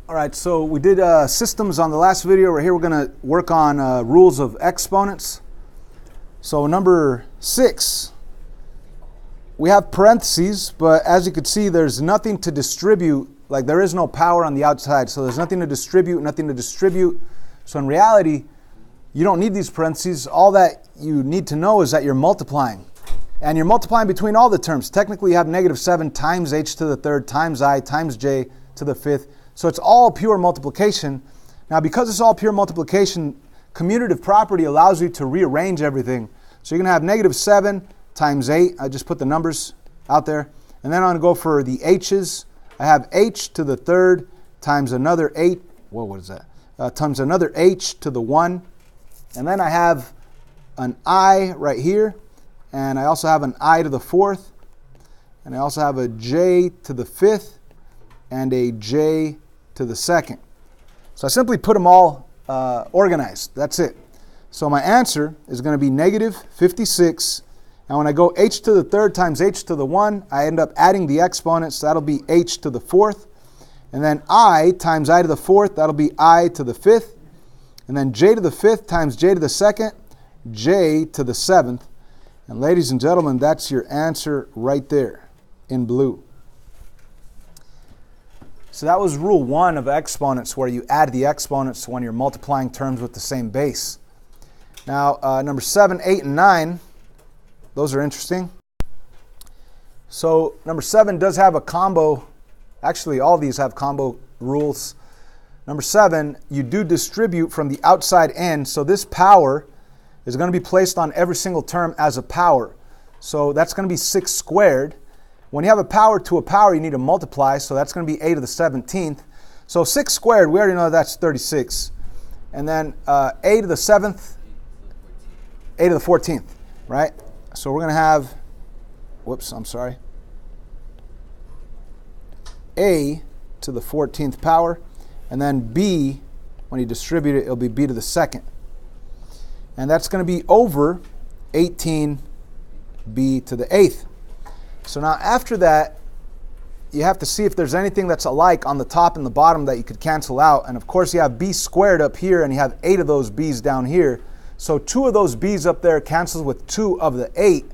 All right, so we did systems on the last video. Right here we're going to work on rules of exponents. So number 6, we have parentheses, but as you can see, there's nothing to distribute. Like there is no power on the outside, so there's nothing to distribute, nothing to distribute. So in reality, you don't need these parentheses. All that you need to know is that you're multiplying. And you're multiplying between all the terms. Technically, you have -7 times h to the third times I times j to the fifth. So it's all pure multiplication. Now, because it's all pure multiplication, commutative property allows you to rearrange everything. So you're going to have -7 times 8. I just put the numbers out there. And then I'm going to go for the h's. I have h to the third times another 8. Whoa, what is that? Times another h to the 1. And then I have an I right here. And I also have an I to the fourth. And I also have a j to the fifth and a j to the second. So I simply put them all organized. That's it. So my answer is going to be -56. And when I go h to the third times h to the 1, I end up adding the exponents. So that'll be h to the fourth. And then I times I to the fourth, that'll be I to the fifth. And then j to the fifth times j to the second, j to the seventh. And ladies and gentlemen, that's your answer right there in blue. So that was rule 1 of exponents, where you add the exponents when you're multiplying terms with the same base. Now, number 7, 8, and 9, those are interesting. So number 7 does have a combo. Actually, all these have combo rules. Number 7, you do distribute from the outside in. So this power is going to be placed on every single term as a power. So that's going to be 6 squared. When you have a power to a power, you need to multiply, so that's going to be a to the 17th. So 6 squared, we already know that's 36. And then a to the 7th, a to the 14th, right? So we're going to have, a to the 14th power, and then b, when you distribute it, it'll be b to the second. And that's going to be over 18b to the 8th. So now after that, you have to see if there's anything that's alike on the top and the bottom that you could cancel out. And of course you have b squared up here, and you have 8 of those b's down here. So 2 of those b's up there cancels with 2 of the 8,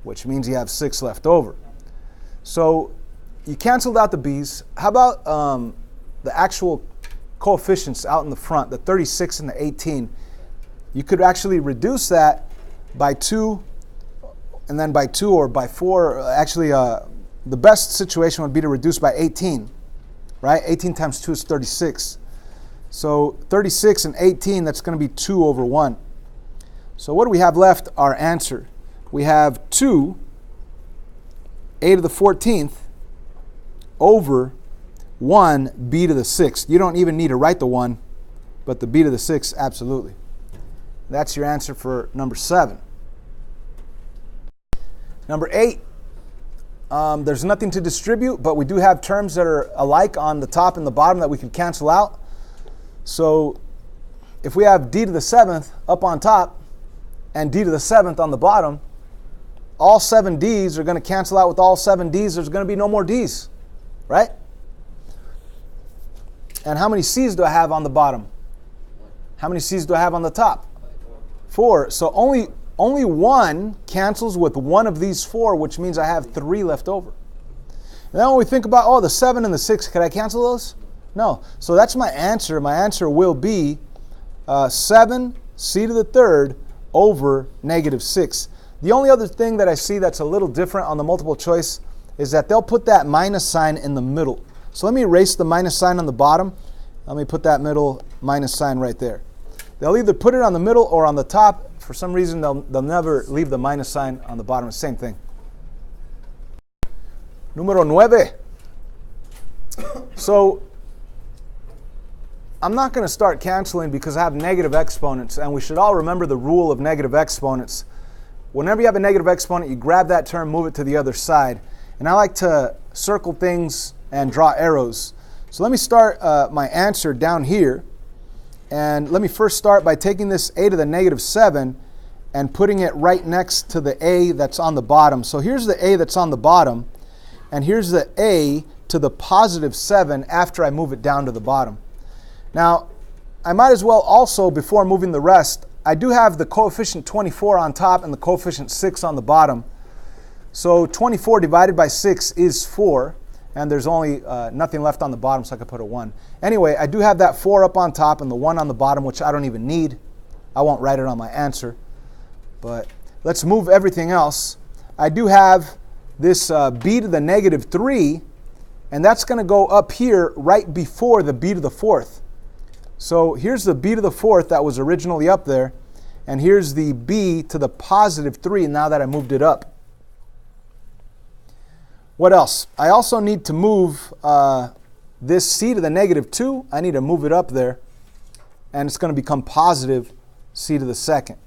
which means you have 6 left over. So you canceled out the b's. How about the actual coefficients out in the front, the 36 and the 18? You could actually reduce that by 2, and then by 2 or by 4. Actually, the best situation would be to reduce by 18, right? 18 times 2 is 36. So 36 and 18, that's going to be 2 over 1. So what do we have left? Our answer. We have 2, a to the 14th, over 1, b to the 6th. You don't even need to write the 1, but the b to the 6th, absolutely. That's your answer for number 7. Number 8, there's nothing to distribute, but we do have terms that are alike on the top and the bottom that we can cancel out. So if we have d to the 7th up on top and d to the 7th on the bottom, all 7 d's are going to cancel out with all 7 d's. There's going to be no more d's, right? And how many c's do I have on the bottom? How many c's do I have on the top? 4. So only 1 cancels with one of these 4, which means I have 3 left over. And then when we think about, the 7 and the 6, can I cancel those? No. So that's my answer. My answer will be 7 c to the third over -6. The only other thing that I see that's a little different on the multiple choice is that they'll put that minus sign in the middle. So let me erase the minus sign on the bottom. Let me put that middle minus sign right there. They'll either put it on the middle or on the top. For some reason, they'll never leave the minus sign on the bottom. It's the same thing. Número 9. So I'm not going to start canceling because I have negative exponents, and we should all remember the rule of negative exponents. Whenever you have a negative exponent, you grab that term, move it to the other side. And I like to circle things and draw arrows. So let me start my answer down here. And let me first start by taking this a to the -7 and putting it right next to the a that's on the bottom. So here's the a that's on the bottom, and here's the a to the positive 7 after I move it down to the bottom. Now, I might as well also, before moving the rest, I do have the coefficient 24 on top and the coefficient 6 on the bottom. So 24 divided by 6 is 4, and there's only nothing left on the bottom, so I could put a 1. Anyway, I do have that 4 up on top and the 1 on the bottom, which I don't even need. I won't write it on my answer. But let's move everything else. I do have this b to the negative 3, and that's going to go up here right before the b to the 4th. So here's the b to the 4th that was originally up there, and here's the b to the positive 3 now that I moved it up. What else? I also need to move this c to the negative 2. I need to move it up there, and it's going to become positive c to the 2nd.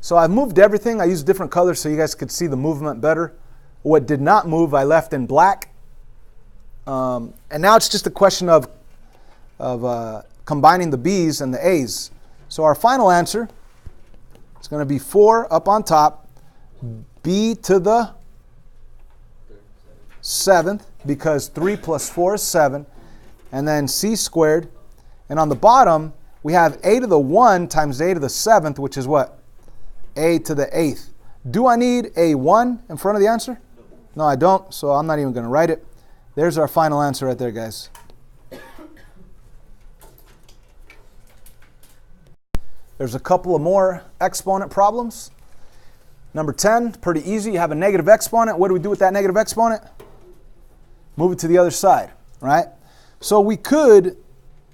So I've moved everything. I used different colors so you guys could see the movement better. What did not move, I left in black. And now it's just a question of combining the b's and the a's. So our final answer is going to be 4 up on top, b to the 7th, because 3 plus 4 is 7, and then c squared. And on the bottom, we have a to the 1 times a to the 7th, which is what? A to the 8th. Do I need a 1 in front of the answer? No, I don't, so I'm not even going to write it. There's our final answer right there, guys. There's a couple of more exponent problems. Number 10, pretty easy. You have a negative exponent. What do we do with that negative exponent? Move it to the other side, right? So we could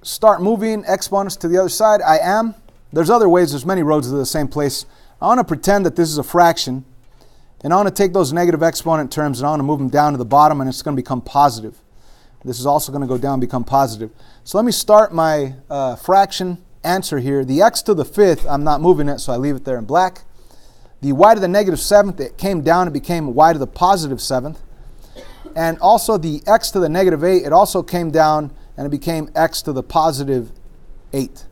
start moving exponents to the other side. I am. There's other ways. There's many roads to the same place. I want to pretend that this is a fraction, and I want to take those negative exponent terms and I want to move them down to the bottom, and it's going to become positive. This is also going to go down and become positive. So let me start my fraction answer here. The x to the 5th, I'm not moving it, so I leave it there in black. The y to the negative 7th, it came down, it became y to the positive 7th. And also the x to the negative 8, it also came down and it became x to the positive 8.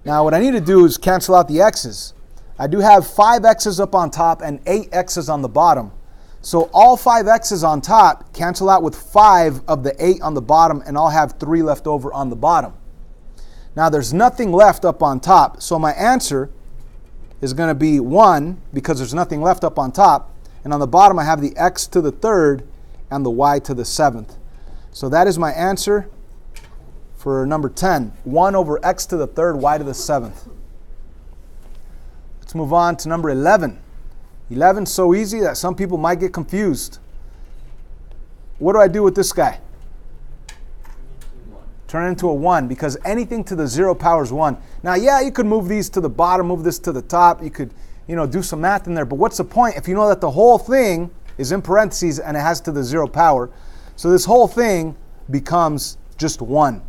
Now what I need to do is cancel out the x's. I do have 5 x's up on top and 8 x's on the bottom. So all 5 x's on top cancel out with 5 of the 8 on the bottom, and I'll have 3 left over on the bottom. Now there's nothing left up on top, so my answer is going to be 1 because there's nothing left up on top. And on the bottom I have the x to the 3rd and the y to the 7th. So that is my answer for number 10. 1 over x to the 3rd, y to the 7th. Let's move on to number 11. 11 is so easy that some people might get confused. What do I do with this guy? Turn it into a 1, because anything to the 0 power is 1. Now, yeah, you could move these to the bottom, move this to the top. You could, do some math in there. But what's the point if you know that the whole thing is in parentheses and it has to the 0 power? So this whole thing becomes just 1.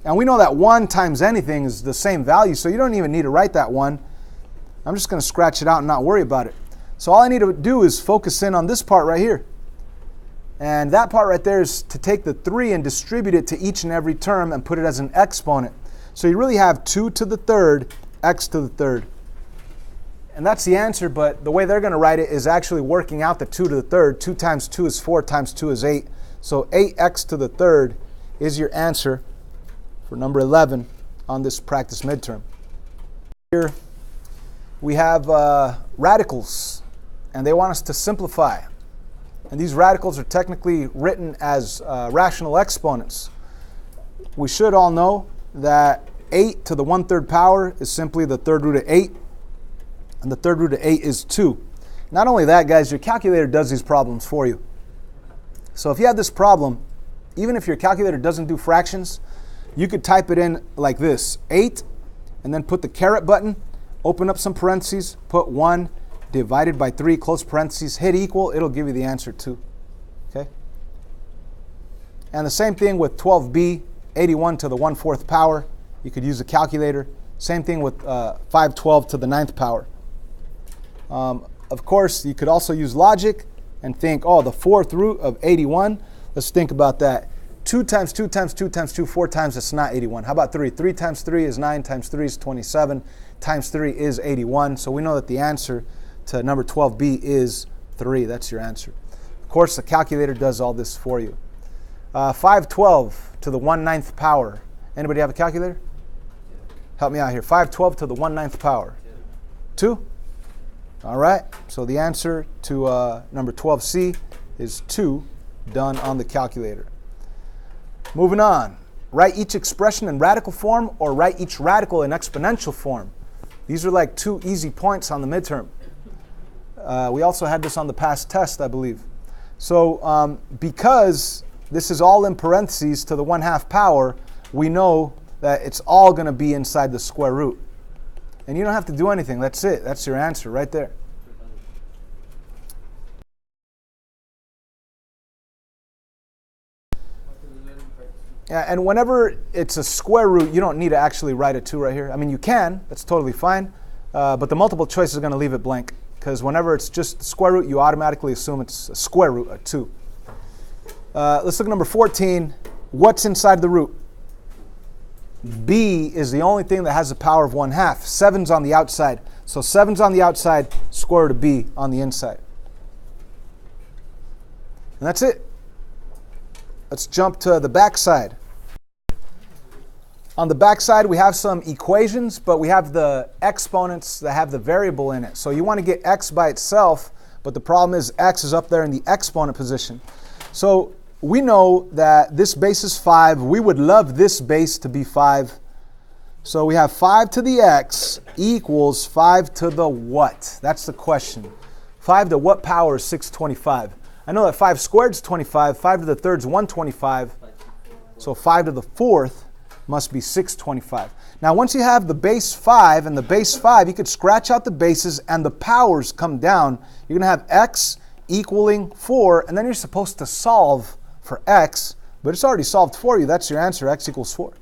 And we know that 1 times anything is the same value, so you don't even need to write that 1. I'm just going to scratch it out and not worry about it. So all I need to do is focus in on this part right here. And that part right there is to take the 3 and distribute it to each and every term and put it as an exponent. So you really have 2 to the 3rd, x to the 3rd. And that's the answer, but the way they're going to write it is actually working out the 2 to the 3rd. 2 times 2 is 4 times 2 is 8. So 8x to the 3rd is your answer for number 11 on this practice midterm. Here we have radicals, and they want us to simplify. And these radicals are technically written as rational exponents. We should all know that 8 to the 1/3 power is simply the 3rd root of 8, and the 3rd root of 8 is 2. Not only that, guys, your calculator does these problems for you. So if you have this problem, even if your calculator doesn't do fractions, you could type it in like this: 8, and then put the caret button, open up some parentheses, put 1 divided by 3, close parentheses, hit equal, it'll give you the answer 2. Okay? And the same thing with 12b, 81 to the 1/4 power. You could use a calculator. Same thing with 512 to the 9th power. Of course, you could also use logic and think, oh, the 4th root of 81. Let's think about that. 2 times 2 times 2 times 2, 4 times, that's not 81. How about 3? 3 times 3 is 9, times 3 is 27, times 3 is 81. So we know that the answer to number 12b is 3. That's your answer. Of course, the calculator does all this for you. 512 to the 1/9 power. Anybody have a calculator? Help me out here. 512 to the 1/9 power. 2? All right. So the answer to number 12C is 2, done on the calculator. Moving on. Write each expression in radical form or write each radical in exponential form. These are like 2 easy points on the midterm. We also had this on the past test, I believe. So because this is all in parentheses to the 1/2 power, we know that it's all going to be inside the square root. And you don't have to do anything. That's it. That's your answer right there. Yeah, and whenever it's a square root, you don't need to actually write a 2 right here. I mean, you can. That's totally fine. But the multiple choice is going to leave it blank. Because whenever it's just the square root, you automatically assume it's a square root, a 2. Let's look at number 14. What's inside the root? B is the only thing that has the power of 1/2. 7's on the outside. So 7's on the outside, square root of B on the inside. And that's it. Let's jump to the back side. On the back side, we have some equations, but we have the exponents that have the variable in it. So you want to get x by itself, but the problem is x is up there in the exponent position. So we know that this base is 5. We would love this base to be 5. So we have 5 to the x equals 5 to the what? That's the question. 5 to what power is 625? I know that 5 squared is 25. 5 to the third is 125. So 5 to the fourth must be 625. Now once you have the base 5 and the base 5, you could scratch out the bases and the powers come down. You're going to have x equaling 4, and then you're supposed to solve for x, but it's already solved for you. That's your answer, x equals 4.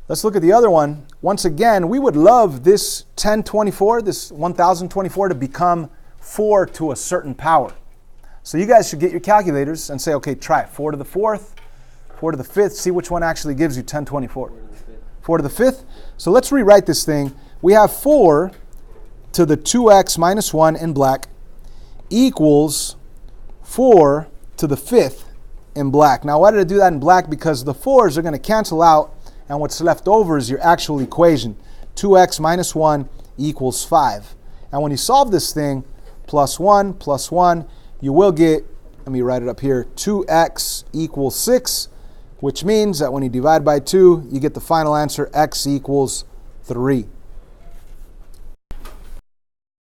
Let's look at the other one. Once again, we would love this 1024, this 1024 to become 4 to a certain power. So you guys should get your calculators and say, okay, try it. 4 to the 4th, 4 to the 5th, see which one actually gives you 1024. 4 to the 5th. So let's rewrite this thing. We have 4 to the 2x minus 1 in black equals 4 to the 5th in black. Now why did I do that in black? Because the 4's are going to cancel out, and what's left over is your actual equation. 2x minus 1 equals 5. And when you solve this thing, plus 1, you will get, let me write it up here, 2x equals 6, which means that when you divide by 2, you get the final answer, x equals 3.